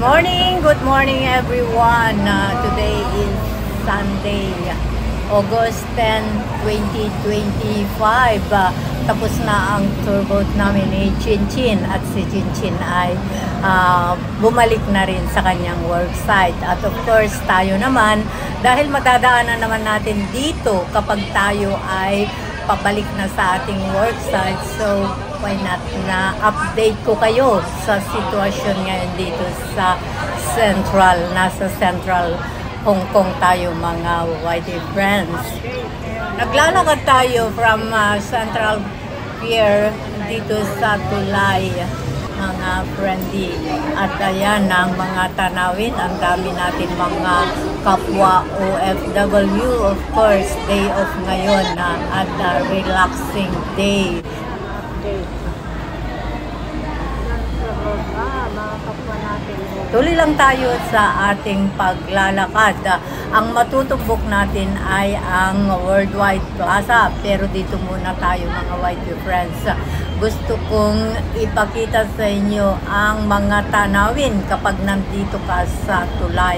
Good morning everyone. Today is Sunday, August 10, 2025. Tapos na ang tour boat namin ni Chinchin at si Chinchin ay bumalik na rin sa kanyang worksite. At of course tayo naman, dahil madadaanan naman natin dito kapag tayo ay pabalik na sa ating worksite. So why not na update ko kayo sa sitwasyon ngayon dito sa nasa Central Hong Kong tayo mga YT friends. Naglalakad tayo from Central Pier dito sa Tulay mga friendly. At ayan ang mga tanawin, ang dami natin mga kapwa OFW. Of course, day off ngayon at relaxing day. Tuloy lang tayo sa ating paglalakad. Ang matutumbok natin ay ang Worldwide Plaza. Pero dito muna tayo mga YT friends. Gusto kong ipakita sa inyo ang mga tanawin kapag nandito ka sa Tulay.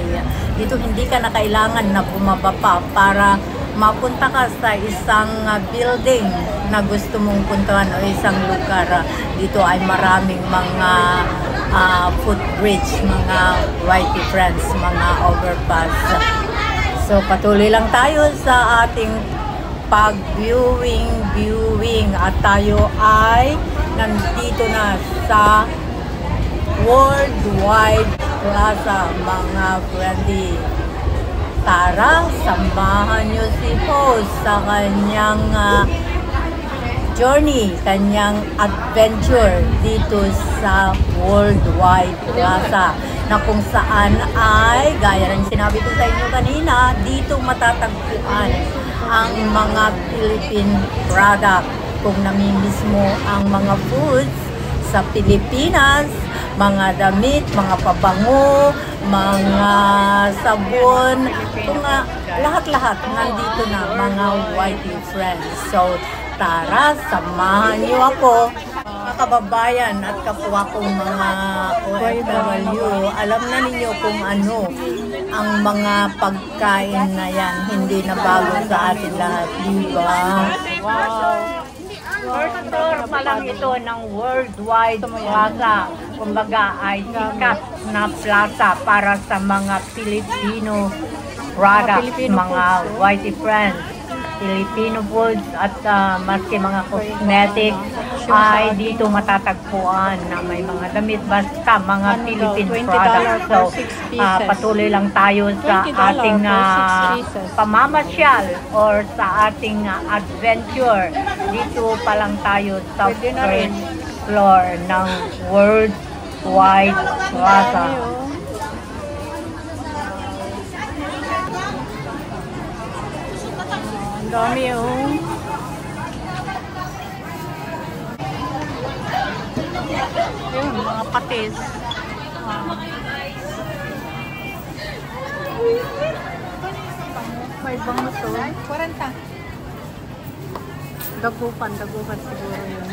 Dito hindi ka na kailangan na bumaba pa para mapunta ka sa isang building na gusto mong puntahan o isang lugar. Dito ay maraming mga footbridge, mga YT friends, mga overpass. So patuloy lang tayo sa ating pag-viewing at tayo ay nandito na sa Worldwide Plaza mga friendly. Tara, samahan nyo si host sa kanyang journey, kanyang adventure dito sa Worldwide Plaza na kung saan ay, gaya ng sinabi ko sa inyo kanina, dito matatagpuan ang mga Philippine product. Kung namimiss mo ang mga foods sa Pilipinas, mga damit, mga pabango, mga sabon, lahat-lahat nandito na mga YT friends. So tara, samahan niyo ako mga kababayan at kapwa kong mga OFW. Alam na ninyo kung ano ang mga pagkain na yan, hindi na bago sa atin lahat, diba? Wow! First floor pa lang ito ng Worldwide Plaza. Kumbaga ay sikat na plaza para sa mga Filipino products, mga YT friends. Filipino foods at maski mga cosmetics ay dito matatagpuan na may mga damit, basta mga Philippine products. So patuloy lang tayo sa ating pamamasyal or sa ating adventure. Dito pa lang tayo sa first floor ng Worldwide Plaza. Dami yung mga patis. May bango to. 40. Dagupan siguro yun.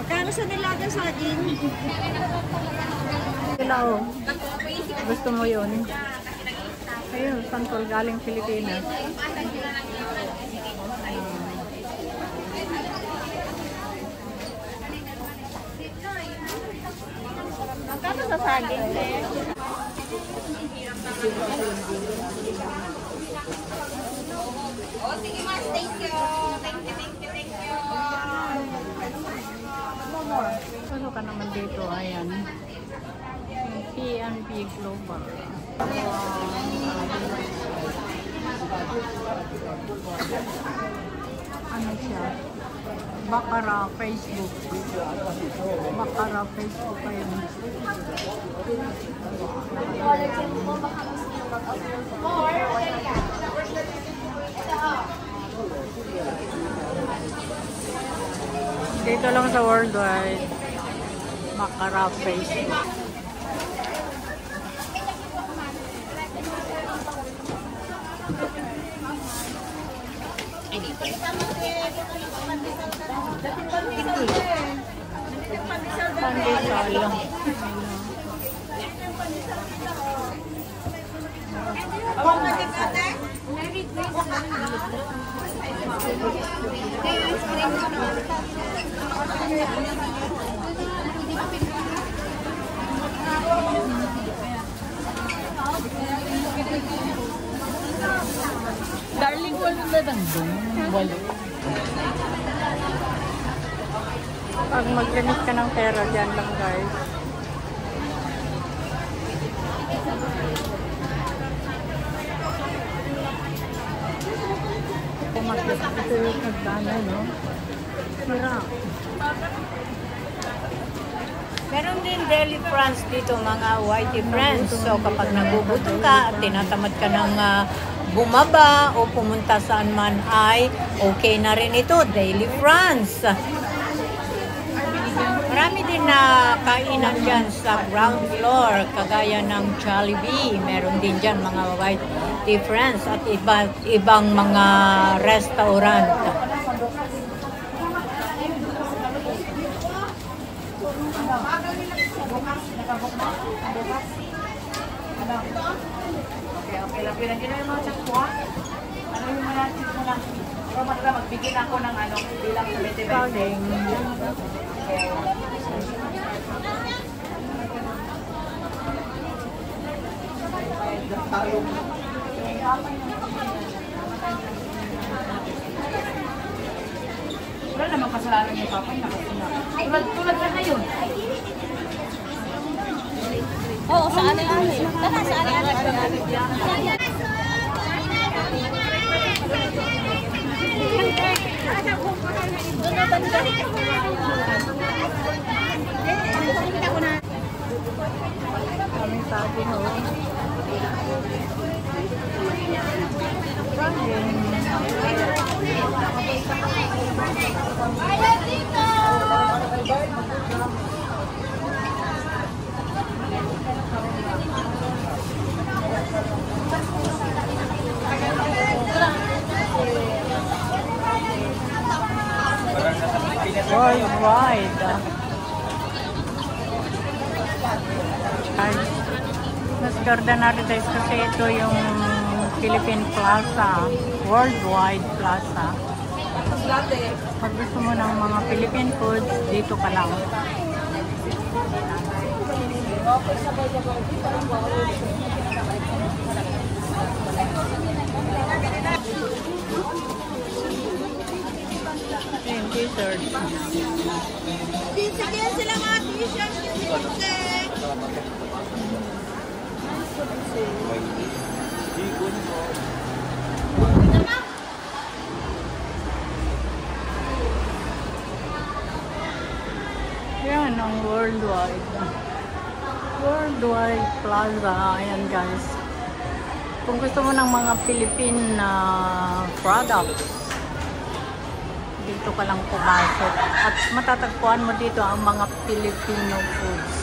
Magkano sa nilaga sa akin? Kilaw. Gusto mo yun? Ayun, santol galing Pilipinas. Magkano sa saging? Oh, sige mas, thank you. Thank you. Ano ka naman dito? Ayan. PNP Global. Ano siya? Baccarat Facebook. Baccarat Facebook kayo. Dito lang sa Worldwide. Baccarat Facebook. Ini. Pandesal. Darling, wala na tangdong. Wala. Pag mag-limit ka ng pera, dyan lang guys. Ito yung nagdana, no? Sira. Meron din deli friends dito, mga whitey friends. So kapag nagugutom ka at tinatamad ka ng bumaba o pumunta saan man ay okay na rin ito, daily friends. Marami din na kainan dyan sa ground floor, kagaya ng Jollibee. Meron din dyan mga white friends at ibang mga restaurant. Okay lang. Pinagin na yung mga tsakwa. Ano yung mga tsakwa? Pero magbigin ako ng bilang sa 20. Wala namang kasalanan yung papa niya. Tulad ka ngayon. Oo, sa ano-ano. Tara, sa ano-ano. Doon na banda. Kami sabi ho. Worldwide. Mas ordinary guys kasi ito yung Philippine Plaza, Worldwide Plaza. Pag gusto mo ng mga Philippine foods, dito ka lang. Yung t-shirt. Sige sila mga t-shirt. Yan ang Worldwide. Worldwide Plaza. Ayan guys. Kung gusto mo ng mga Philippine products, dito ka lang pumasok. At matatagpuan mo dito ang mga Filipino foods.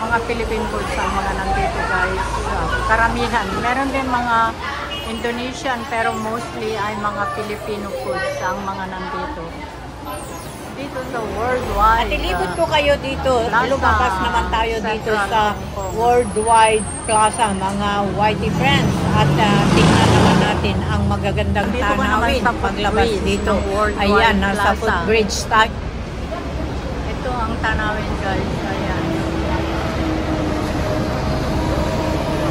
Mga Philippine foods ang mga nandito guys. Karamihan. Meron din mga Indonesian pero mostly ay mga Filipino foods ang mga nandito. Dito sa Worldwide. At ilibot ko kayo dito. Lumabas naman tayo dito sa Worldwide Plaza, mga whitey friends. At tingnan naman natin ang magagandang tanawin paglabas dito. Ayan, nasa footbridge tayo. Ito ang tanawin guys. Ayan.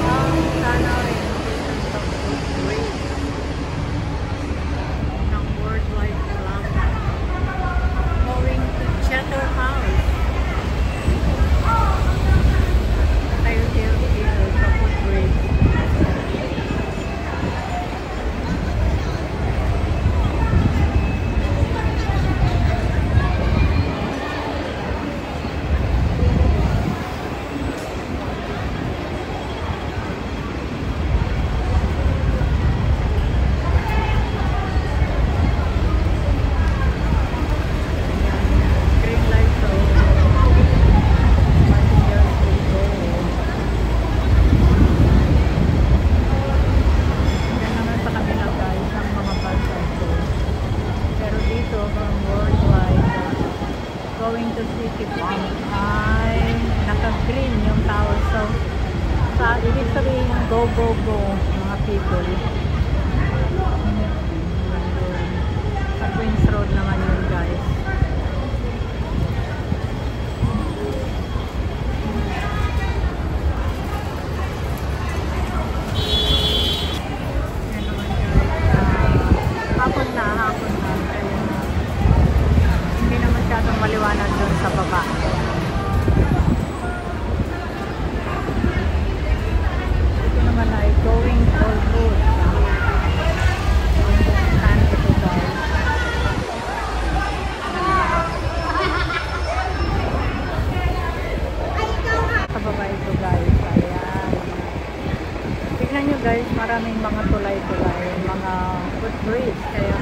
Ang tanawin dito sa footbridge ng Worldwide Plaza. Going to Chatter House. Tayo dito sa footbridge. City Bank ay naka-green yung tao. So, ibig sabihin yung go, go, go mga people. Sa Queens Road naman yun guys. Hapon na. Kaya hindi na masyadong maliwanag doon sa baba. Ito naman ay going all road. Saan ito guys? Sa baba ito guys. Ayan. Tignan nyo guys, maraming mga tulay-tulay, mga footbridge. Kaya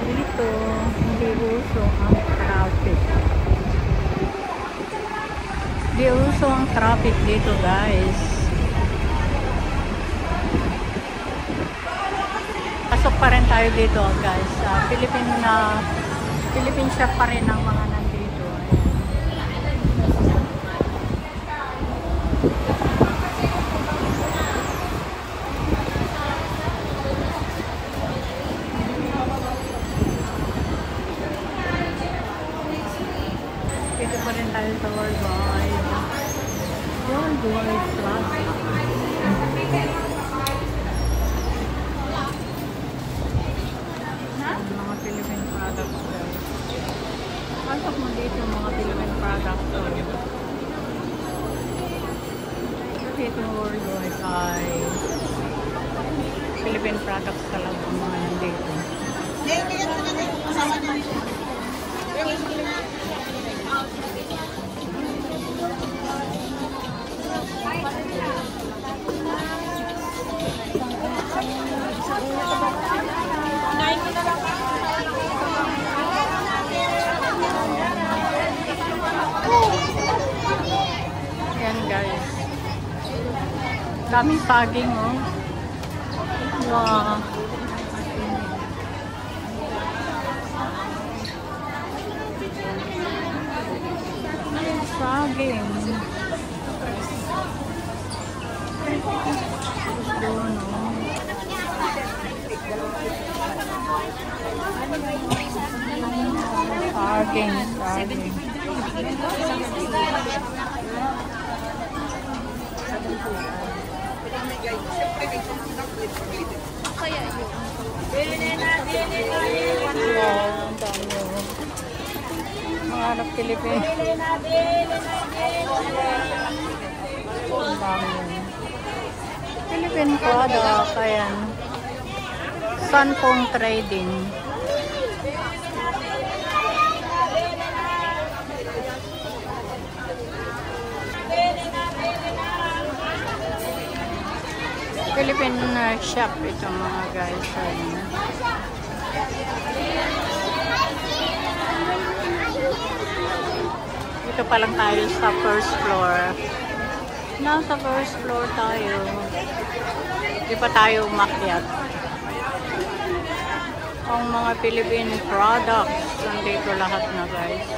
dito hindi uso ang traffic. Hindi uso ang traffic dito guys. Pasok pa rin tayo dito guys. Philippine shop pa rin ang mga nandito. Dito pa rin tayo sa Worldwide Plaza. Mga Philippine products guys. Pasok mo dito mga Philippine products. Dito Worldwide ay Philippine products talaga ang mga nandito. Ayan guys. Daming saging oh. Wow. Saging. Doon oh. Saging. Kaya yun. Wow, ang dami oh. Mga anak Pilipino. Ang dami oh. Philippine product. Ayan. Sunfong Trading. Philippine shop ito mga guys. Ito pa lang tayo sa first floor. Nasa first floor tayo. Di pa tayo umakyat. Ang mga Philippine products nandito lahat na guys.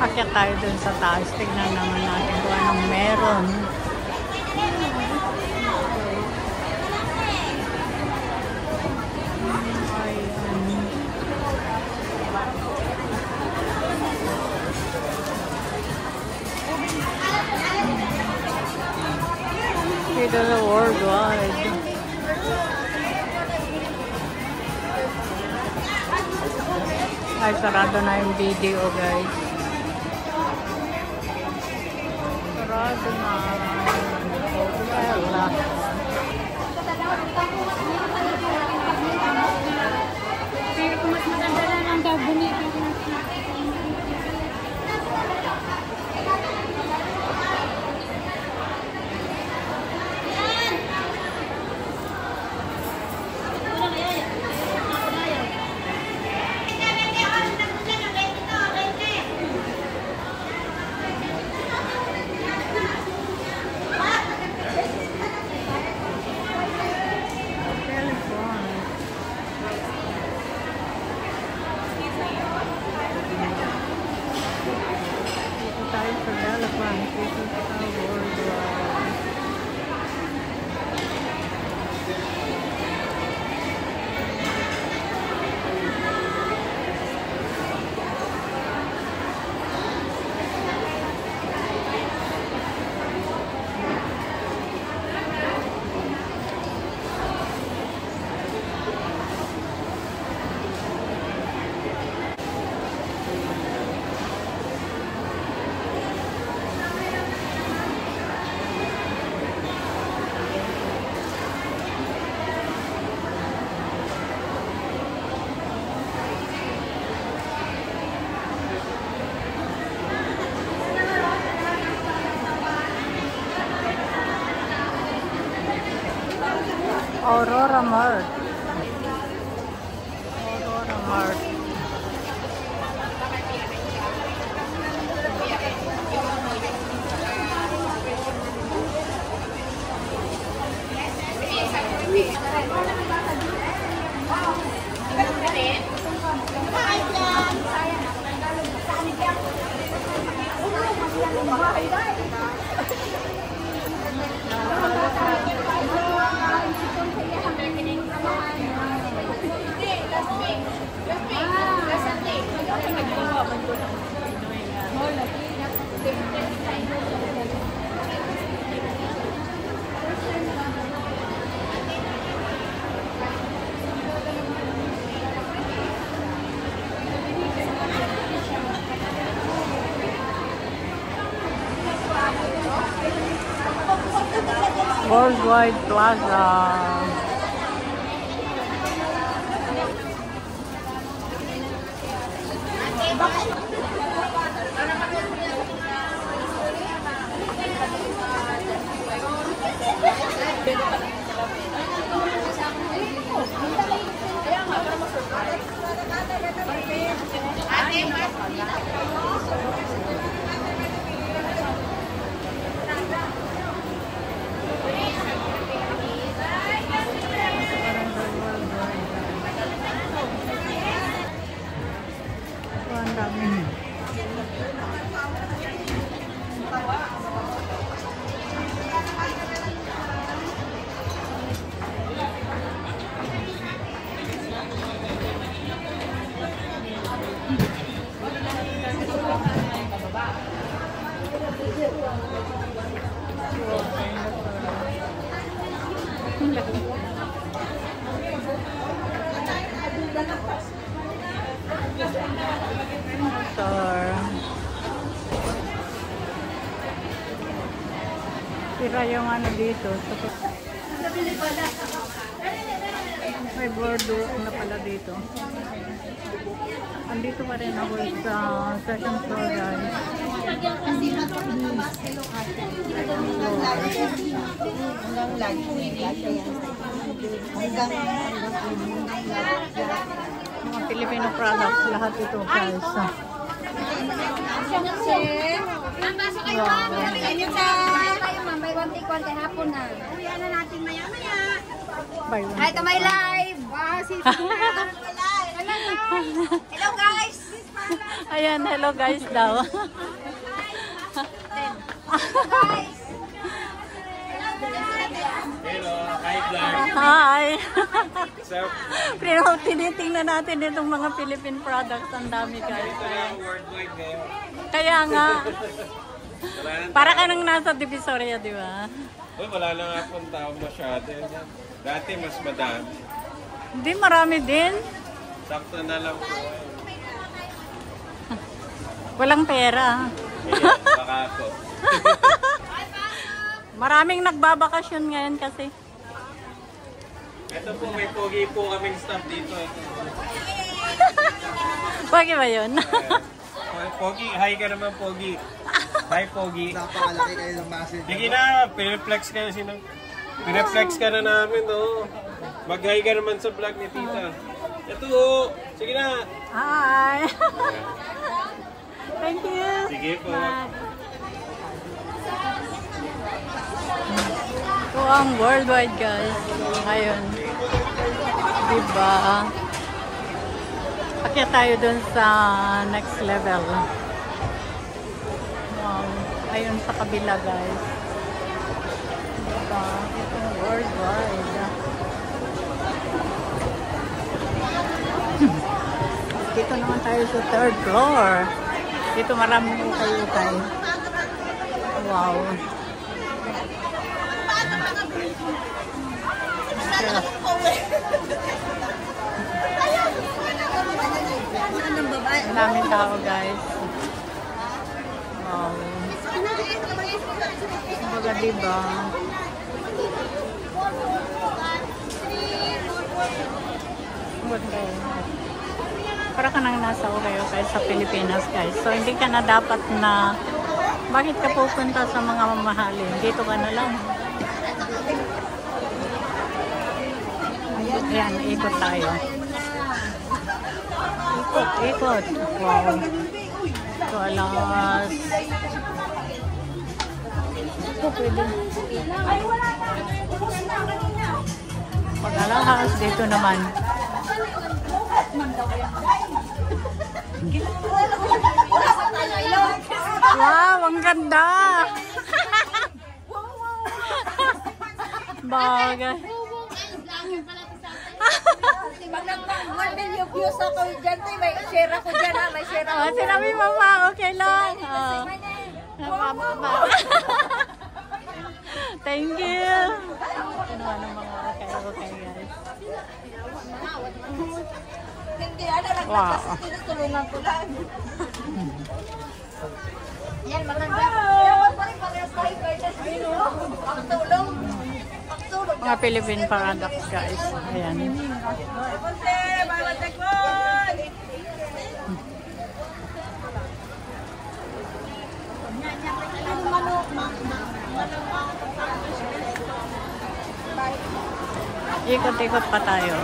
Akyat tayo dun sa taas. Tignan naman natin kung anong meron. Dito sa Worldwide. Ay, sarado na yung video guys. Sarado na. Wala. Pero kung mas maganda na lang daw, bumili. sa Galapan. Dito sa worldwide. Aurora Mart. Aurora Mart. Worldwide Plaza. Sira yung ano dito. May border na pala dito. Andito pa rin ako sa second floor, guys. Mga Filipino products, lahat ito, guys. May one take one kay hapon na. Uwi na natin maya-maya. Ay, ito may live. Wow, hello guys. Ayan, hello guys daw. Guys. Hello, hi vlog. Hi. So, Pero tinitingnan natin itong mga Philippine products. Ang dami, guys. ito yung worldwide ngayon. Kaya nga, Wala nang para ka nang nasa Divisoria, di ba? Uy, wala na nga pong tao masyado. Dati mas madami. Hindi, marami din. Sakto na lang po. Walang pera. Ayan, baka ako. Maraming nagbabakasyon ngayon kasi. Ito po, may pogi po kaming staff dito. Bakit ba yun? Pogi, hi ka naman, Pogi. Hi, Pogi. Napakalaki kayo ng masin. Sige na, pineflex ka na pineflex ka na namin, no? Mag-hi ka naman sa vlog ni Tita. Ito, oh. Sige na. Hi. Thank you. Sige po. Ito ang worldwide, guys. Ngayon. Diba? Akyat tayo dun sa next level. Wow. Ayun sa kabila, guys. Diba? Itong worldwide. Dito naman tayo sa 3rd floor. Dito maraming ukay-ukay. Wow. Maraming tao, guys. Wow. Kumbaga, diba? Para ka nang nasa ukay-ukay sa Pilipinas, guys. So, hindi ka na dapat na bakit ka pupunta sa mga mamahalin? Dito ka na lang. Ayan, ikot tayo. Ikot, ikot. Wow. So, alas. Ito, pwede. Pag alahas, dito naman. Wow, ang ganda! Bagay. Pag nag-1 million views ako dyan, may share ako dyan ha, may share ako. Oh, sinabi mo pa, okay lang. Thank you. Ano mga okay, guys. Hindi, ano lang kasi tinutulungan ko lang. Yan, maganda. Dapat pa rin parehas tayo kayo. Pagtulong. Mga Philippine products, guys. Ayan. Ikot-ikot pa tayo.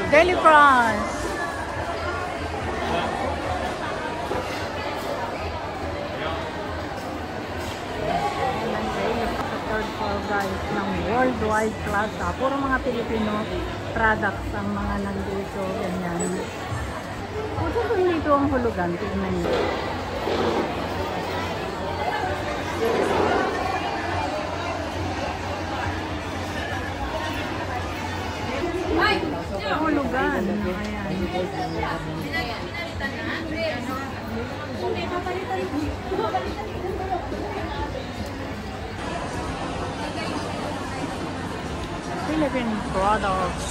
Deli prawns. Third floor, guys, ng Worldwide Plaza. Puro mga Pilipino products ang mga nandito. Ganyan. Puto ko dito ang hulugan. Tignan niyo. Hulugan. Philippine products.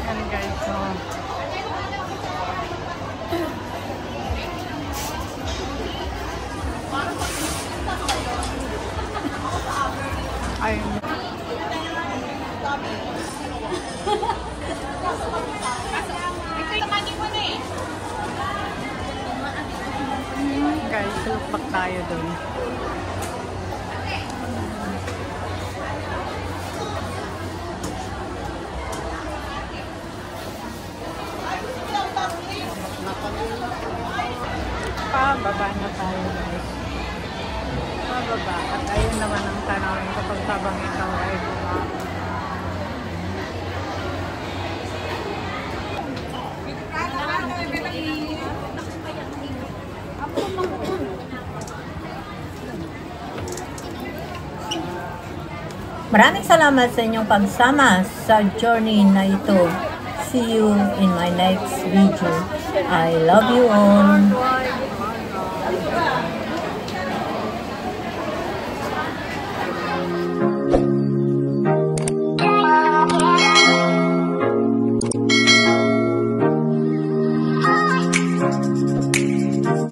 Yan, guys, so ayun. Guys, look back tayo dun. Pababa na tayo, guys. Pababa. At ayun naman ang tanawin kapag sabang ikaw ay bumaba. Maraming salamat sa inyong pagsama sa journey na ito. See you in my next video. I love you all.